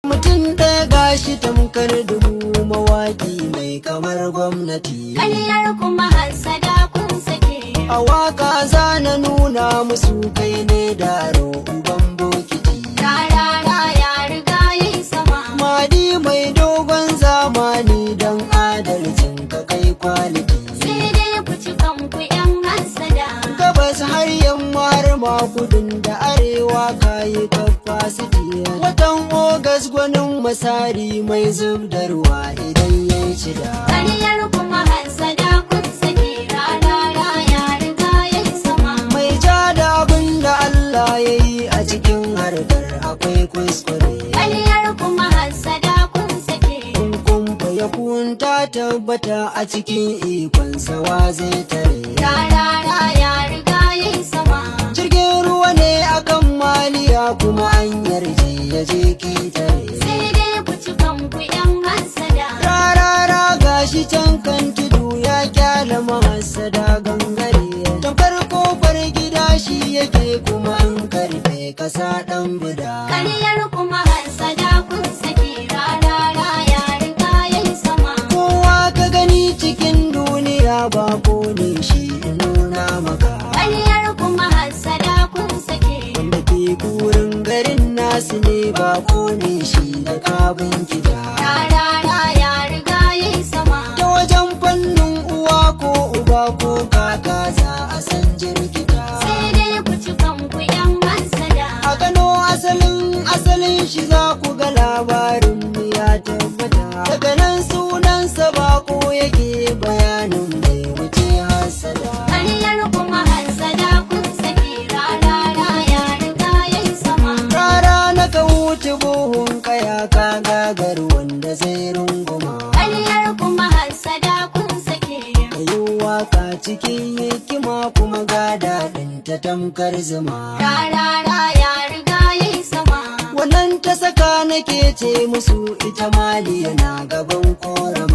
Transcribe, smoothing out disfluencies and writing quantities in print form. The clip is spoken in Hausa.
Mutum ɗaya gashi tamkar dubu mawaƙi mai kamar gwamnati. Ƙaryar kuma hassada kun sake. A waka za na nuna musu kai ne daro uban bokiti. Rarara ya riga yayi sama. Madi mai dogon zamani don adalcin ka kai kwaliti. Sai dai ku ci kanku 'yan hassada. Gabas har yamma har ma kudin da arewa kayi capacity. Watan Ogas gwanin masari mai zubdarwa idan ya shida. Ƙaryar kuma hassada kun sake. Rarara ya riga yayi sama. Mai ja da abin da Allah ya yi a cikin harkar akwai kuskure. Ƙaryar kuma hassada kun sake. Kumfa ya kunta tabbata a cikin ikonsa wa zai tare. Rarara ya riga yayi sama. Jirgin ruwa ne akan maliya kuma an yarje ya je kitare. Sai dai ku ci kanku 'yan hassada. Rarara gashi can kan tudu ya kyala mahassada gangare. Tamkar kofar gida shi yake kuma an karfe kasa dan buda. Ƙaryar kuma hassada kun sake. Rarara ya riga yayi sama. Kowa ka gani cikin duniya ba ko ne shi nuna maka. Ƙaryar kuma hassada kun sake. Wanda ke kurin garin nasu ne ba ko ne shi da kabin gida. Rarara ya riga yayi sama. Ta wajen fannin uwa ko uba ko kaka za a san jirgita. Sai dai ku ci kanku 'yan hassada. A gano asalin shi za ku ga labarin mu ya tabbata. Daga nan sunansa ba ko yake bayanin bai wuce hassada. Ƙaryar kuma hassada kun sake. Rarara ya riga yayi sama. Rara na ka wuce buhun kaya ka gagar wanda zai runguma. Ƙaryar kuma hassada kun sake. Kayi waka cikin hikima kuma ga daɗin ta tamkar zuma. Rarara ya riga yayi sama. Wannan ta saka nake ce musu ita mali yana gaban koram.